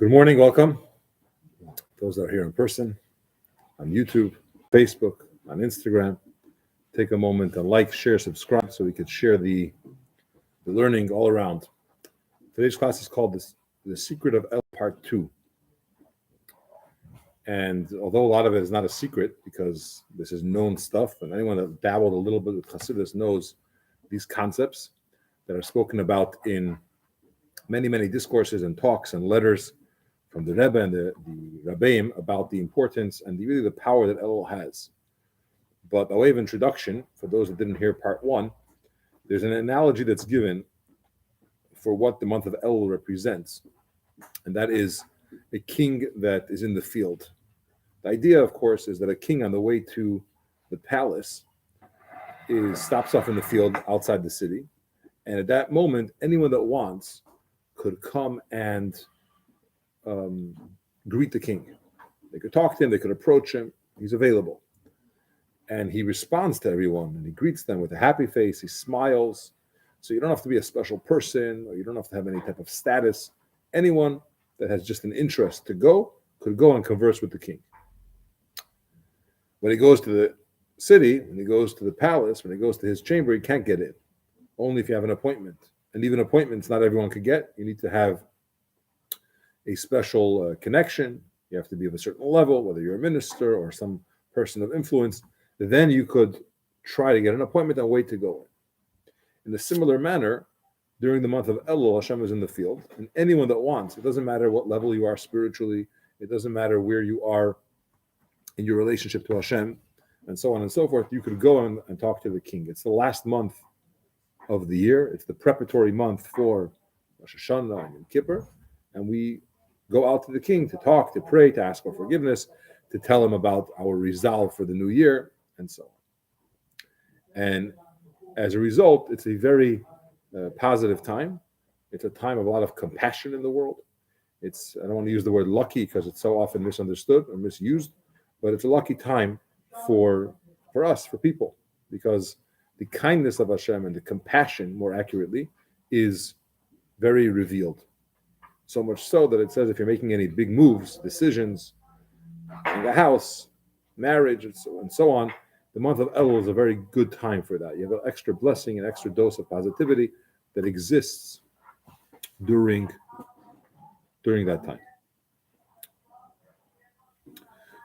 Good morning, welcome. Those that are here in person, on YouTube, Facebook, on Instagram. Take a moment and like, share, subscribe so we could share the learning all around. Today's class is called The Secret of Elul Part 2. And although a lot of it is not a secret because this is known stuff, and anyone that dabbled a little bit with Hasidus knows these concepts that are spoken about in many, many discourses and talks and letters from the Rebbe and the Rabbi about the importance and really the power that Elul has. But by way of introduction, for those that didn't hear part 1, there's an analogy that's given for what the month of Elul represents, and that is a king that is in the field. The idea, of course, is that a king on the way to the palace stops off in the field outside the city, and at that moment, anyone that wants could come and greet the king. They could talk to him, they could approach him, he's available. And he responds to everyone, and he greets them with a happy face, he smiles. So you don't have to be a special person, or you don't have to have any type of status. Anyone that has just an interest to go could go and converse with the king. When he goes to the city, when he goes to the palace, when he goes to his chamber, he can't get in. Only if you have an appointment. And even appointments, not everyone could get. You need to have a special connection. You have to be of a certain level, whether you're a minister or some person of influence. Then you could try to get an appointment and wait to go in a similar manner. During the month of Elul, Hashem is in the field, and anyone that wants, it doesn't matter what level you are spiritually, it doesn't matter where you are in your relationship to Hashem, and so on and so forth, you could go and talk to the king. It's the last month of the year. It's the preparatory month for Rosh Hashanah and Yom Kippur, and we go out to the king to talk, to pray, to ask for forgiveness, to tell him about our resolve for the new year, and so on. And as a result, it's a very positive time. It's a time of a lot of compassion in the world. I don't want to use the word lucky because it's so often misunderstood or misused, but it's a lucky time for us, for people, because the kindness of Hashem and the compassion, more accurately, is very revealed. So much so that it says if you're making any big moves, decisions, in the house, marriage, and so on, the month of Elul is a very good time for that. You have an extra blessing, an extra dose of positivity that exists during that time.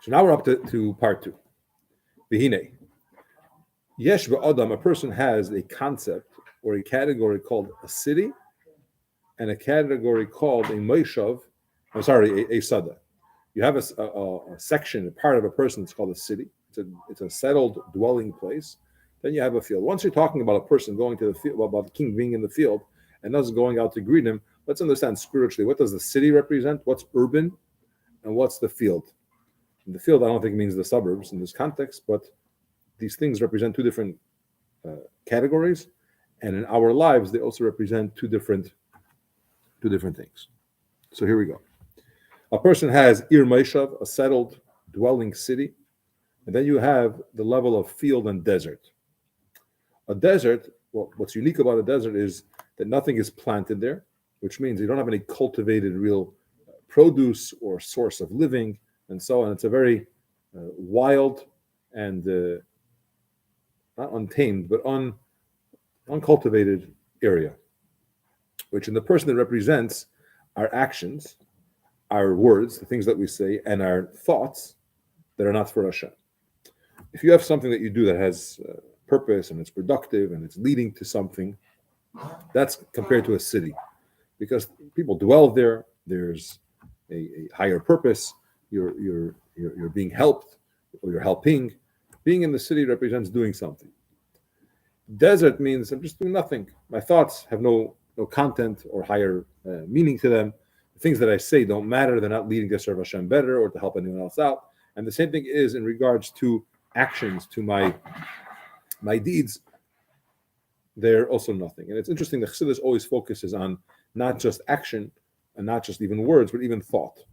So now we're up to part 2. V'hinei. Yesh ba'adam, a person has a concept or a category called a city and a category called a moishav, a sada. You have a section, a part of a person that's called a city. It's a settled dwelling place. Then you have a field. Once you're talking about a person going to the field, about the king being in the field and us going out to greet him, let's understand spiritually, what does the city represent? What's urban? And what's the field? And the field, I don't think means the suburbs in this context, but these things represent two different categories. And in our lives, they also represent two different things. So here we go. A person has Ir Meishav, a settled dwelling city. And then you have the level of field and desert. A desert, what's unique about a desert is that nothing is planted there, which means you don't have any cultivated real produce or source of living, and so on. It's a very wild and not untamed, but uncultivated area, which in the person that represents our actions, our words, the things that we say, and our thoughts that are not for Hashem. If you have something that you do that has purpose and it's productive and it's leading to something, that's compared to a city, because people dwell there. There's a higher purpose. You're being helped, or you're helping. Being in the city represents doing something. Desert means I'm just doing nothing. My thoughts have no content or higher meaning to them. The things that I say don't matter. They're not leading to serve Hashem better or to help anyone else out. And the same thing is in regards to actions, to my deeds. They're also nothing. And it's interesting that Chassidus always focuses on not just action and not just even words, but even thought.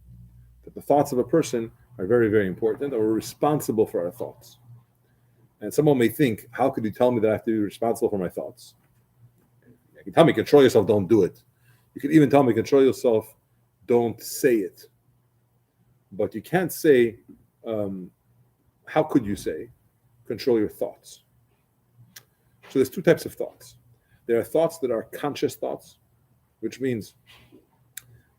That the thoughts of a person are very, very important, and we're responsible for our thoughts. And someone may think, how could you tell me that I have to be responsible for my thoughts? You can tell me, control yourself, don't do it. You can even tell me, control yourself, don't say it. But you can't say, how could you say, control your thoughts? So there's two types of thoughts. There are thoughts that are conscious thoughts, which means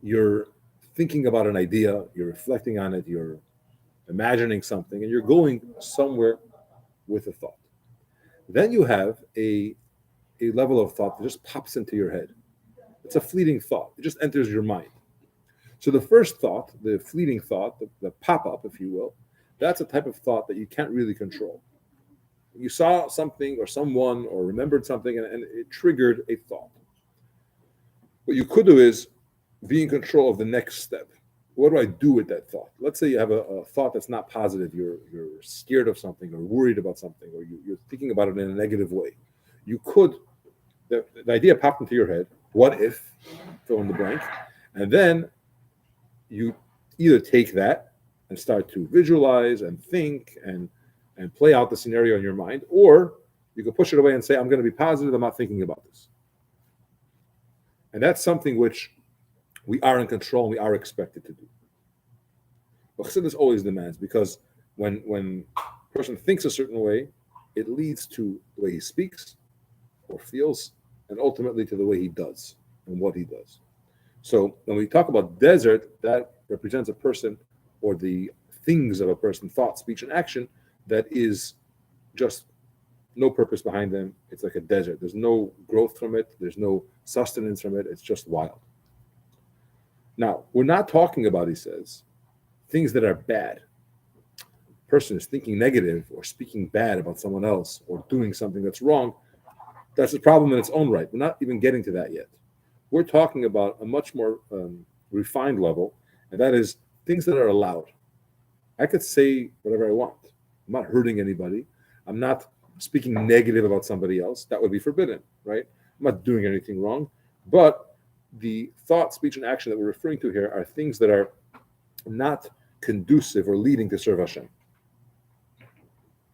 you're thinking about an idea, you're reflecting on it, you're imagining something, and you're going somewhere with a thought. Then you have a level of thought that just pops into your head. It's a fleeting thought. It just enters your mind. So the first thought, the fleeting thought, the pop-up, if you will, that's a type of thought that you can't really control. You saw something or someone or remembered something and it triggered a thought. What you could do is be in control of the next step. What do I do with that thought? Let's say you have a thought that's not positive. You're scared of something or worried about something, or you're thinking about it in a negative way. You could, the idea popped into your head, what if, fill in the blank, and then you either take that and start to visualize and think and play out the scenario in your mind, or you can push it away and say, I'm going to be positive, I'm not thinking about this. And that's something which we are in control and we are expected to do. But Chassidus always demands, because when a person thinks a certain way, it leads to the way he speaks or feels, and ultimately to the way he does and what he does. So when we talk about desert, that represents a person or the things of a person, thought, speech, and action, that is just no purpose behind them. It's like a desert. There's no growth from it. There's no sustenance from it. It's just wild. Now, we're not talking about, he says, things that are bad. A person is thinking negative or speaking bad about someone else or doing something that's wrong. That's a problem in its own right. We're not even getting to that yet. We're talking about a much more refined level, and that is things that are allowed. I could say whatever I want. I'm not hurting anybody. I'm not speaking negative about somebody else. That would be forbidden, right? I'm not doing anything wrong. But the thought, speech, and action that we're referring to here are things that are not conducive or leading to serve Hashem.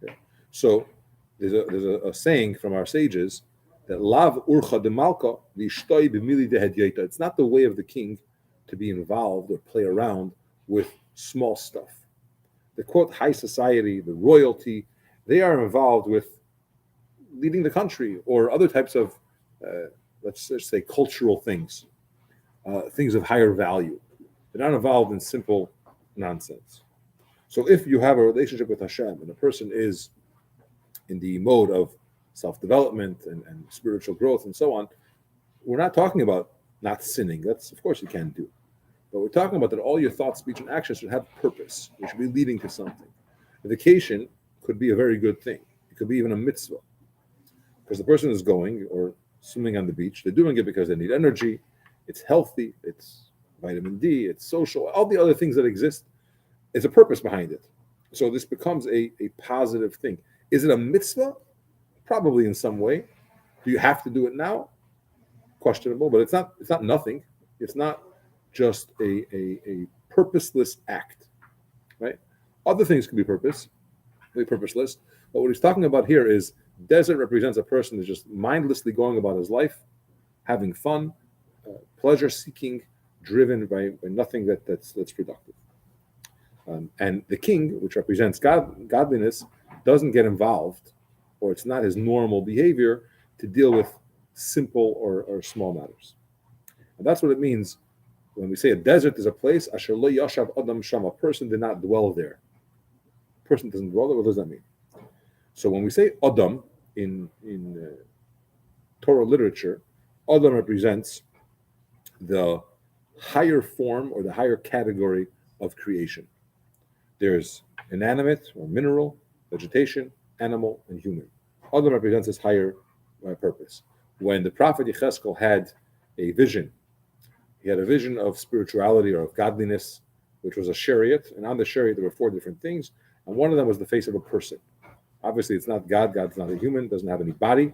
Okay. So there's a saying from our sages that lav urcha de malka v'ishtoi b'mili de hedyaita. It's not the way of the king to be involved or play around with small stuff. The quote high society, the royalty, they are involved with leading the country or other types of, let's just say, cultural things, things of higher value. They're not involved in simple nonsense. So if you have a relationship with Hashem and a person is in the mode of self-development and spiritual growth and so on, we're not talking about not sinning. That's, of course, you can't do. But we're talking about that all your thoughts, speech, and actions should have purpose. They should be leading to something. A vacation could be a very good thing. It could be even a mitzvah. Because the person is going or swimming on the beach, they're doing it because they need energy, it's healthy, it's vitamin D, it's social, all the other things that exist. There's a purpose behind it. So this becomes a positive thing. Is it a mitzvah? Probably in some way. Do you have to do it now? Questionable, but it's not nothing. It's not just a purposeless act, right? Other things can be purposeless. But what he's talking about here is desert represents a person who's just mindlessly going about his life, having fun, pleasure seeking, driven by nothing that's productive. And the king, which represents godliness, doesn't get involved, or it's not his normal behavior to deal with simple or small matters. And that's what it means when we say a desert is a place, asher lo yashav adam sham, a person did not dwell there. A person doesn't dwell there, what does that mean? So when we say adam in Torah literature, adam represents the higher form or the higher category of creation. There's inanimate or mineral, vegetation, animal, and human. Adam represents this higher purpose. When the prophet Yechezkel had a vision, he had a vision of spirituality or of godliness, which was a chariot, and on the chariot there were 4 different things, and one of them was the face of a person. Obviously, it's not God. God's not a human, doesn't have any body,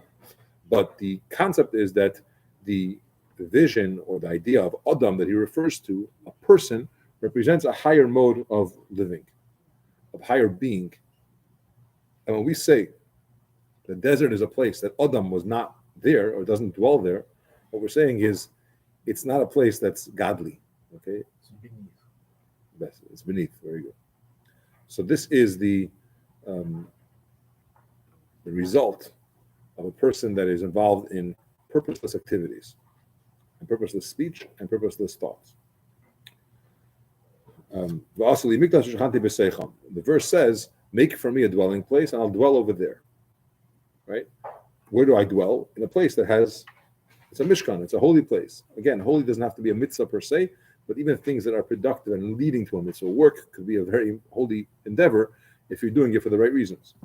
but the concept is that the vision or the idea of Adam that he refers to, a person, represents a higher mode of living, of higher being. And when we say the desert is a place that Adam was not there or doesn't dwell there, what we're saying is it's not a place that's godly. Okay, best. It's beneath. Very good. So this is the result of a person that is involved in purposeless activities, and purposeless speech, and purposeless thoughts. The verse says, "Make for me a dwelling place, and I'll dwell over there." Right? Where do I dwell? In a place that has, it's a mishkan, it's a holy place. Again, holy doesn't have to be a mitzvah per se, but even things that are productive and leading to a mitzvah. Work could be a very holy endeavor if you're doing it for the right reasons.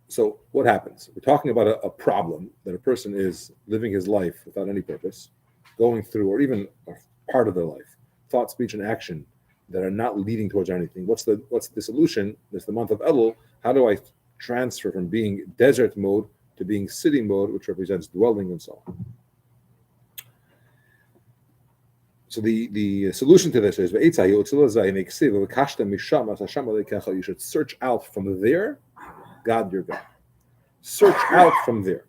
So what happens? We're talking about a problem that a person is living his life without any purpose, going through, or even a part of their life, thought, speech, and action that are not leading towards anything. What's the solution? It's the month of Elul. How do I transfer from being desert mode to being city mode, which represents dwelling and so on? So the solution to this is you should search out from there, God your God. Search out from there.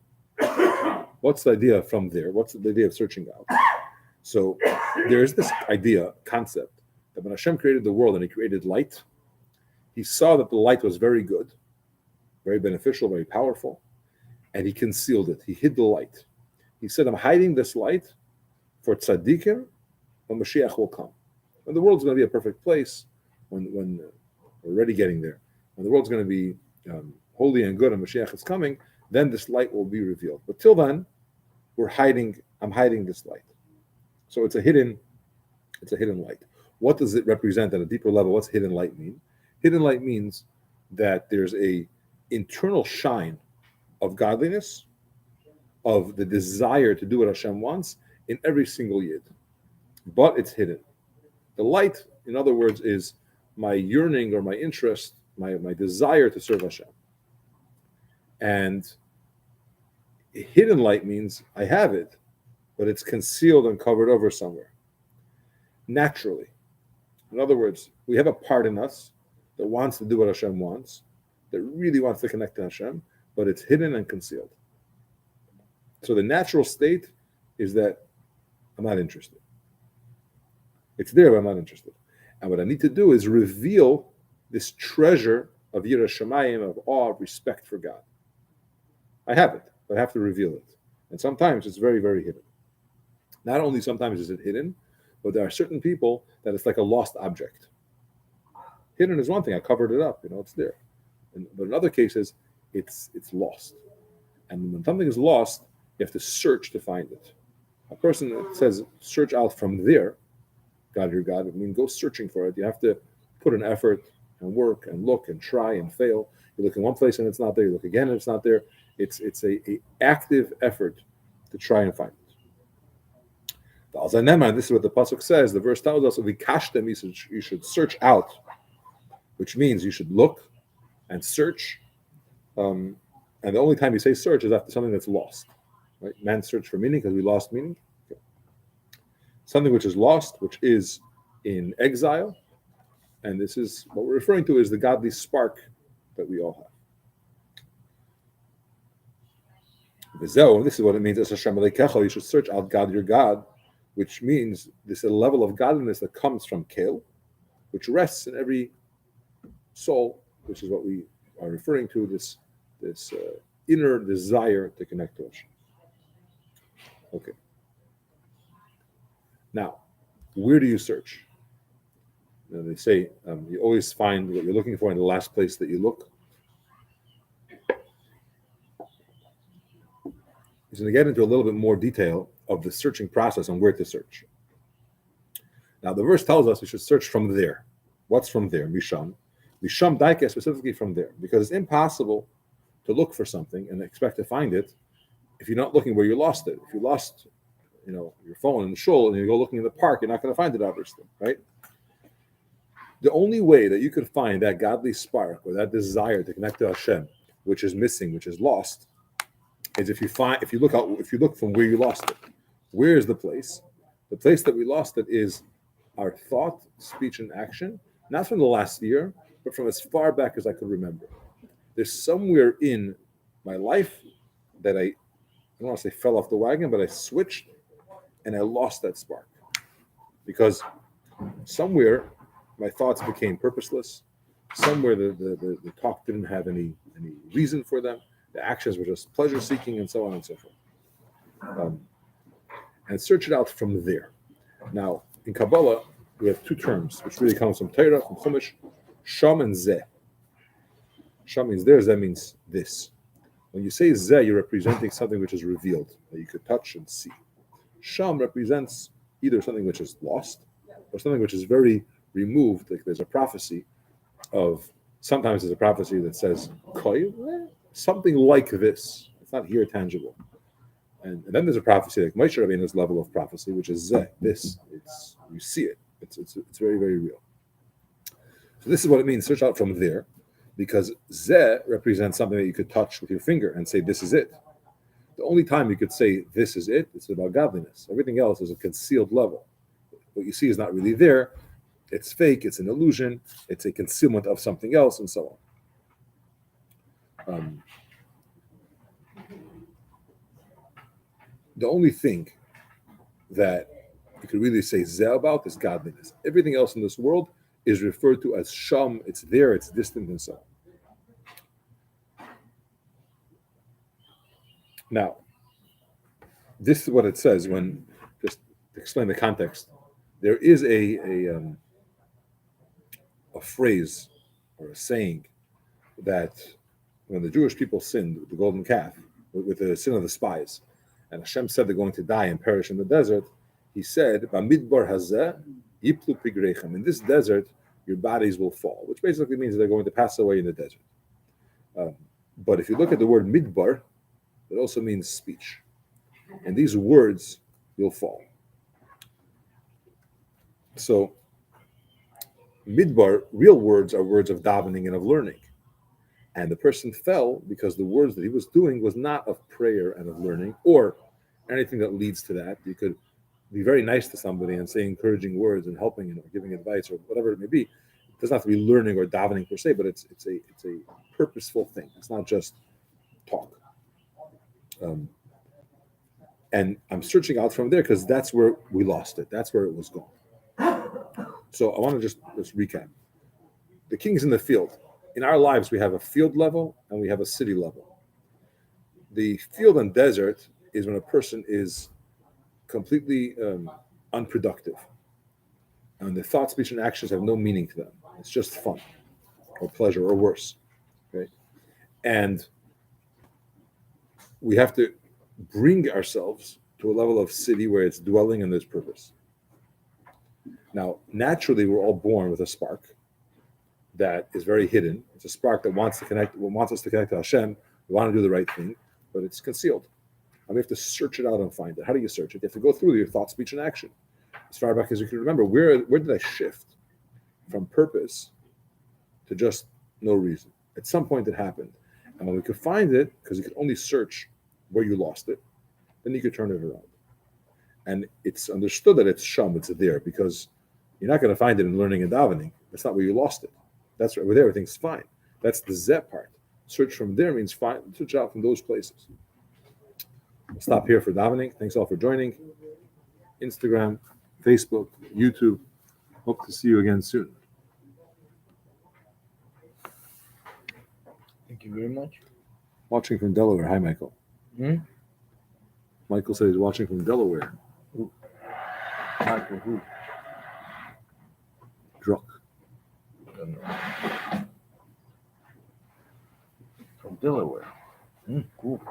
What's the idea from there? What's the idea of searching out? So there's this concept, that when Hashem created the world and He created light, He saw that the light was very good, very beneficial, very powerful, and He concealed it. He hid the light. He said, I'm hiding this light for tzaddikim when Mashiach will come. When the world's going to be a perfect place, when we're already getting there, when the world's going to be holy and good and Mashiach is coming, then this light will be revealed. But till then, I'm hiding this light. So it's a hidden light. What does it represent at a deeper level? What's hidden light mean? Hidden light means that there's a internal shine of godliness, of the desire to do what Hashem wants in every single yid. But it's hidden. The light, in other words, is my yearning or my interest, my desire to serve Hashem. And hidden light means I have it, but it's concealed and covered over somewhere. Naturally. In other words, we have a part in us that wants to do what Hashem wants, that really wants to connect to Hashem, but it's hidden and concealed. So the natural state is that I'm not interested. It's there, but I'm not interested. And what I need to do is reveal this treasure of Yirah Shamayim, of awe, of respect for God. I have it, but I have to reveal it. And sometimes it's very, very hidden. Not only sometimes is it hidden, but there are certain people that it's like a lost object. Hidden is one thing, I covered it up, it's there. But in other cases, it's lost. And when something is lost, you have to search to find it. A person that says, search out from there, God your God, go searching for it. You have to put an effort and work and look and try and fail. You look in one place and it's not there. You look again and it's not there. It's a active effort to try and find it. This is what the pasuk says. The verse tells us, you should search out, which means you should look and search. And the only time you say search is after something that's lost. Right? Man search for meaning because we lost meaning. Okay. Something which is lost, which is in exile. And this is what we're referring to is the godly spark that we all have. This is what it means as Hashem Aleikecha. You should search out God your God, which means this is a level of godliness that comes from Kel, which rests in every soul, which is what we are referring to, this inner desire to connect to Hashem. Okay. Now, where do you search? They say you always find what you're looking for in the last place that you look. He's going to get into a little bit more detail of the searching process and where to search. Now, the verse tells us we should search from there. What's from there? Misham. Misham daike, specifically from there. Because it's impossible to look for something and expect to find it if you're not looking where you lost it. If you lost, your phone in the shul and you go looking in the park, you're not going to find it, obviously, right? The only way that you could find that godly spark or that desire to connect to Hashem, which is missing, which is lost, is if you look from where you lost it. Where is the place? The place that we lost it is our thought, speech, and action, not from the last year, but from as far back as I could remember. There's somewhere in my life that I don't want to say fell off the wagon, but I switched and I lost that spark. Because Somewhere, my thoughts became purposeless. Somewhere, the talk didn't have any reason for them. The actions were just pleasure seeking, and so on and so forth. And search it out from there. Now, in Kabbalah, we have two terms, which really comes from Torah, from Chumash, Sham and Zeh. Sham means there, Zeh means this. When you say Zeh, you're representing something which is revealed, that you could touch and see. Sham represents either something which is lost, or something which is very removed, like there's a prophecy of, sometimes there's a prophecy that says, Koi, something like this. It's not here tangible. And then there's a prophecy like Moshe Rabbeinu's level of prophecy, which is Zeh, this. It's, you see it. It's very, very real. So this is what it means, search out from there, because Zeh represents something that you could touch with your finger and say, this is it. The only time you could say, this is it, it's about godliness. Everything else is a concealed level. What you see is not really there. It's fake, it's an illusion, it's a concealment of something else, and so on. The only thing that you could really say Zeh about is godliness. Everything else in this world is referred to as Sham. It's there, it's distant, and so on. Now, this is what it says when, just to explain the context, there is a phrase or a saying that when the Jewish people sinned with the golden calf, with the sin of the spies, and Hashem said they're going to die and perish in the desert, he said, "Bamidbar hazeh yiplu pigreichem." In this desert, your bodies will fall, which basically means they're going to pass away in the desert. But if you look at the word midbar, it also means speech. And these words, you'll fall. So, midbar, real words are words of davening and of learning. And the person fell because the words that he was doing was not of prayer and of learning or anything that leads to that. You could be very nice to somebody and say encouraging words and helping or giving advice or whatever it may be. It doesn't have to be learning or davening per se, but it's a purposeful thing. It's not just talk. And I'm searching out from there because that's where we lost it. That's where it was gone. So I want to just recap. The king's in the field. In our lives, we have a field level and we have a city level. The field and desert is when a person is completely unproductive. And the thought, speech, and actions have no meaning to them. It's just fun or pleasure or worse. Okay? And we have to bring ourselves to a level of city where it's dwelling and there's purpose. Now, naturally, we're all born with a spark that is very hidden. It's a spark that wants us to connect to Hashem. We want to do the right thing, but it's concealed. And we have to search it out and find it. How do you search it? You have to go through your thought, speech, and action. As far back as you can remember, where did I shift from purpose to just no reason? At some point it happened. And when we could find it, because you could only search where you lost it, then you could turn it around. And it's understood that it's Sham, it's there, because you're not going to find it in learning and davening. That's not where you lost it. That's right, where there, everything's fine. That's the Zeh part. Search from there means find, search out from those places. I'll stop here for davening. Thanks all for joining. Instagram, Facebook, YouTube. Hope to see you again soon. Thank you very much. Watching from Delaware. Hi, Michael. Michael said he's watching from Delaware. Who? Michael who? Druck. Don't know. From Delaware. Cool.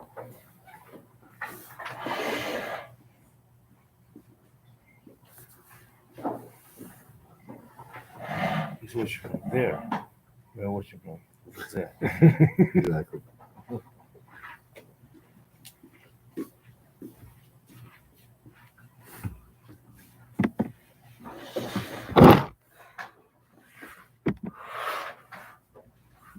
He's watching from there. We're watching from there. Exactly.